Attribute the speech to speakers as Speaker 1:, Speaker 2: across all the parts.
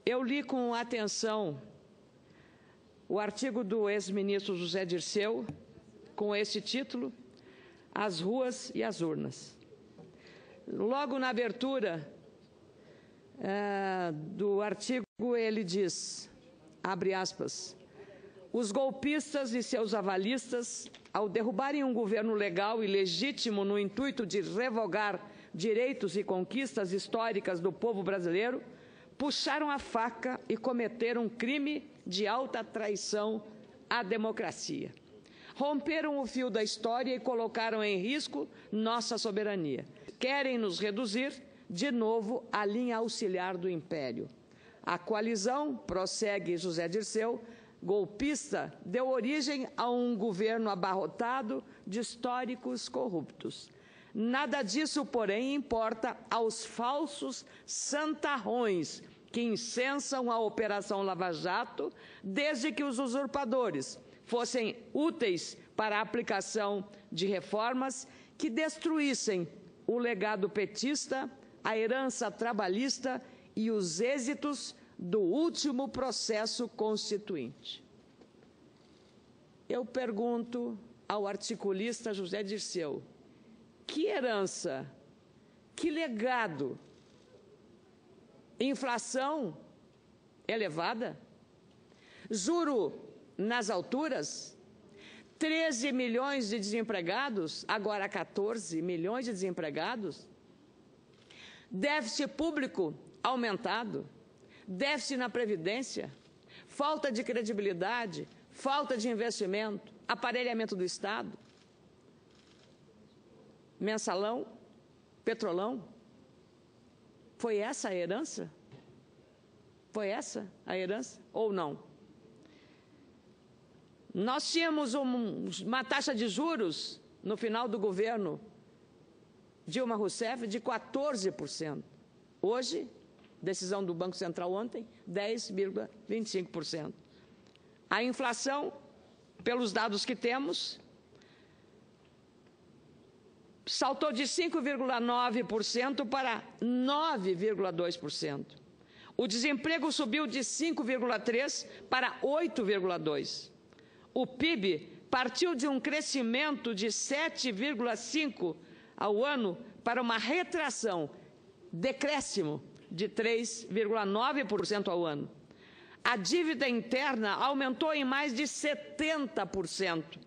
Speaker 1: Eu li com atenção o artigo do ex-ministro José Dirceu, com esse título, As Ruas e as Urnas. Logo na abertura do artigo, ele diz, abre aspas, os golpistas e seus avalistas, ao derrubarem um governo legal e legítimo no intuito de revogar direitos e conquistas históricas do povo brasileiro, puxaram a faca e cometeram um crime de alta traição à democracia. Romperam o fio da história e colocaram em risco nossa soberania. Querem nos reduzir, de novo, à linha auxiliar do império. A coalizão, prossegue José Dirceu, golpista, deu origem a um governo abarrotado de históricos corruptos. Nada disso, porém, importa aos falsos santarrões que incensam a Operação Lava Jato, desde que os usurpadores fossem úteis para a aplicação de reformas que destruíssem o legado petista, a herança trabalhista e os êxitos do último processo constituinte. Eu pergunto ao articulista José Dirceu, que herança, que legado? Inflação elevada? Juro nas alturas? 13 milhões de desempregados, agora 14 milhões de desempregados? Déficit público aumentado? Déficit na Previdência? Falta de credibilidade? Falta de investimento? Aparelhamento do Estado? Mensalão? Petrolão? Foi essa a herança? Foi essa a herança ou não? Nós tínhamos uma taxa de juros no final do governo Dilma Rousseff de 14%. Hoje, decisão do Banco Central ontem, 10,25%. A inflação, pelos dados que temos, saltou de 5,9% para 9,2%. O desemprego subiu de 5,3% para 8,2%. O PIB partiu de um crescimento de 7,5% ao ano para uma retração, decréscimo, de 3,9% ao ano. A dívida interna aumentou em mais de 70%.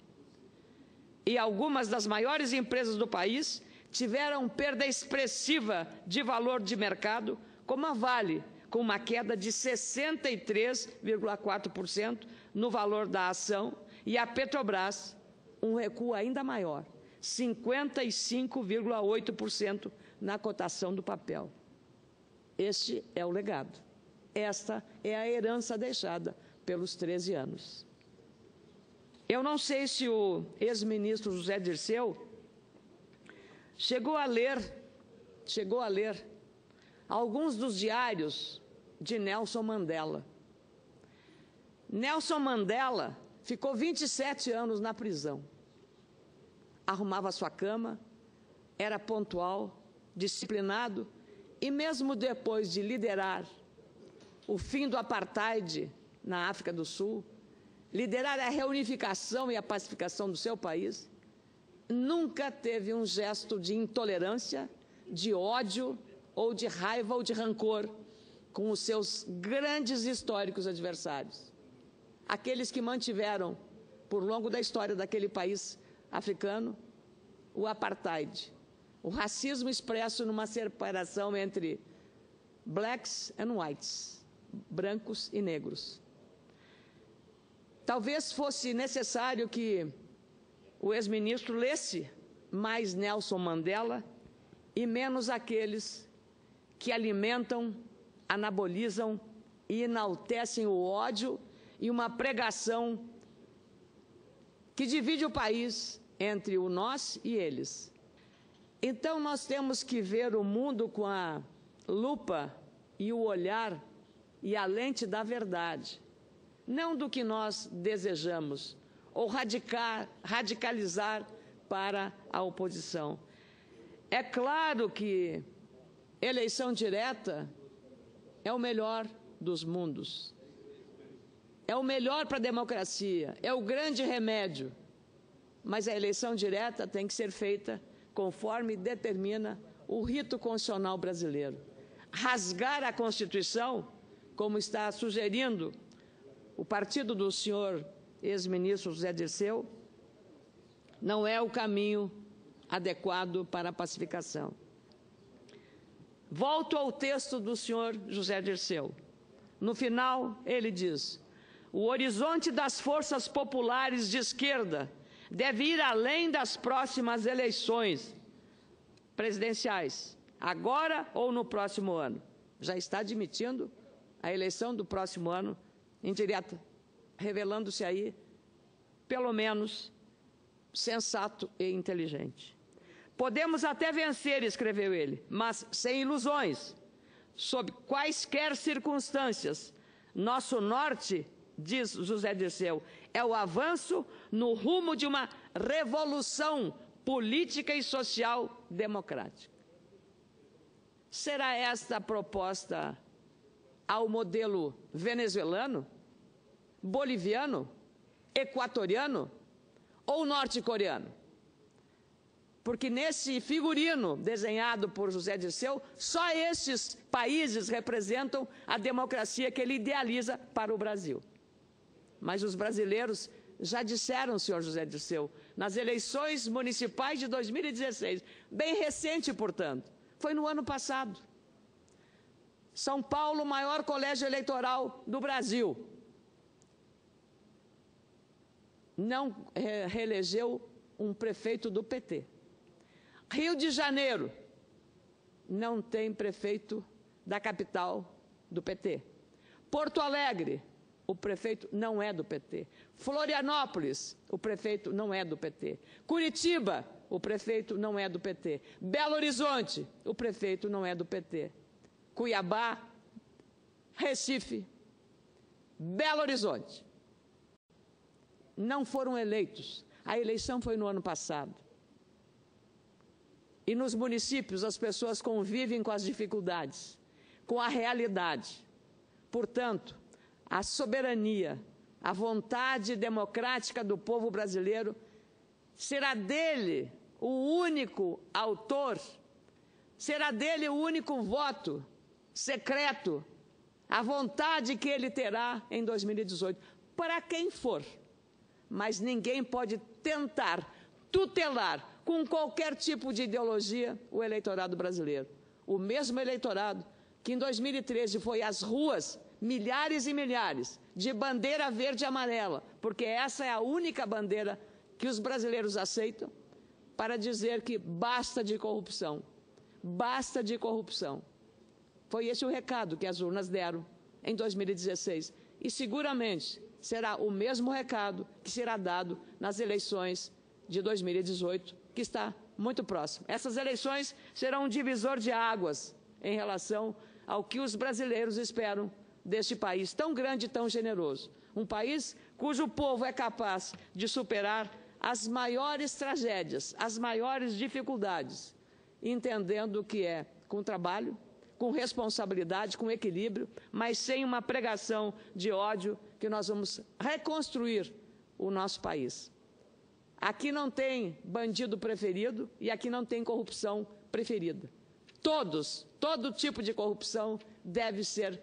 Speaker 1: E algumas das maiores empresas do país tiveram perda expressiva de valor de mercado, como a Vale, com uma queda de 63,4% no valor da ação, e a Petrobras, um recuo ainda maior, 55,8% na cotação do papel. Este é o legado. Esta é a herança deixada pelos 13 anos. Eu não sei se o ex-ministro José Dirceu chegou a ler alguns dos diários de Nelson Mandela. Nelson Mandela ficou 27 anos na prisão. Arrumava sua cama, era pontual, disciplinado, e mesmo depois de liderar o fim do apartheid na África do Sul, liderar a reunificação e a pacificação do seu país, nunca teve um gesto de intolerância, de ódio, ou de raiva ou de rancor com os seus grandes históricos adversários. Aqueles que mantiveram, por longo da história daquele país africano, o apartheid, o racismo expresso numa separação entre blacks and whites, brancos e negros. Talvez fosse necessário que o ex-ministro lesse mais Nelson Mandela e menos aqueles que alimentam, anabolizam e enaltecem o ódio e uma pregação que divide o país entre o nós e eles. Então, nós temos que ver o mundo com a lupa e o olhar e a lente da verdade, não do que nós desejamos, ou radicalizar para a oposição. É claro que eleição direta é o melhor dos mundos. É o melhor para a democracia, é o grande remédio. Mas a eleição direta tem que ser feita conforme determina o rito constitucional brasileiro. Rasgar a Constituição, como está sugerindo o partido do senhor ex-ministro José Dirceu, não é o caminho adequado para a pacificação. Volto ao texto do senhor José Dirceu. No final, ele diz: o horizonte das forças populares de esquerda deve ir além das próximas eleições presidenciais, agora ou no próximo ano. Já está admitindo a eleição do próximo ano indireta, revelando-se aí, pelo menos, sensato e inteligente. Podemos até vencer, escreveu ele, mas sem ilusões. Sob quaisquer circunstâncias, nosso norte, diz José Dirceu, é o avanço no rumo de uma revolução política e social democrática. Será esta a proposta ao modelo venezuelano, boliviano, equatoriano ou norte-coreano? Porque nesse figurino desenhado por José Dirceu, só estes países representam a democracia que ele idealiza para o Brasil. Mas os brasileiros já disseram, senhor José Dirceu, nas eleições municipais de 2016, bem recente, portanto, foi no ano passado. São Paulo, o maior colégio eleitoral do Brasil, não reelegeu um prefeito do PT. Rio de Janeiro não tem prefeito da capital do PT. Porto Alegre, o prefeito não é do PT. Florianópolis, o prefeito não é do PT. Curitiba, o prefeito não é do PT. Belo Horizonte, o prefeito não é do PT. Cuiabá, Recife, Belo Horizonte não foram eleitos. A eleição foi no ano passado. E nos municípios as pessoas convivem com as dificuldades, com a realidade. Portanto, a soberania, a vontade democrática do povo brasileiro será dele o único autor, será dele o único voto secreto, a vontade que ele terá em 2018, para quem for. Mas ninguém pode tentar tutelar com qualquer tipo de ideologia o eleitorado brasileiro. O mesmo eleitorado que em 2013 foi às ruas, milhares e milhares, de bandeira verde e amarela, porque essa é a única bandeira que os brasileiros aceitam, para dizer que basta de corrupção. Basta de corrupção. Foi esse o recado que as urnas deram em 2016. E seguramente será o mesmo recado que será dado nas eleições de 2018, que está muito próximo. Essas eleições serão um divisor de águas em relação ao que os brasileiros esperam deste país tão grande e tão generoso. Um país cujo povo é capaz de superar as maiores tragédias, as maiores dificuldades, entendendo que é com trabalho, com responsabilidade, com equilíbrio, mas sem uma pregação de ódio, que nós vamos reconstruir o nosso país. Aqui não tem bandido preferido e aqui não tem corrupção preferida. Todo tipo de corrupção deve ser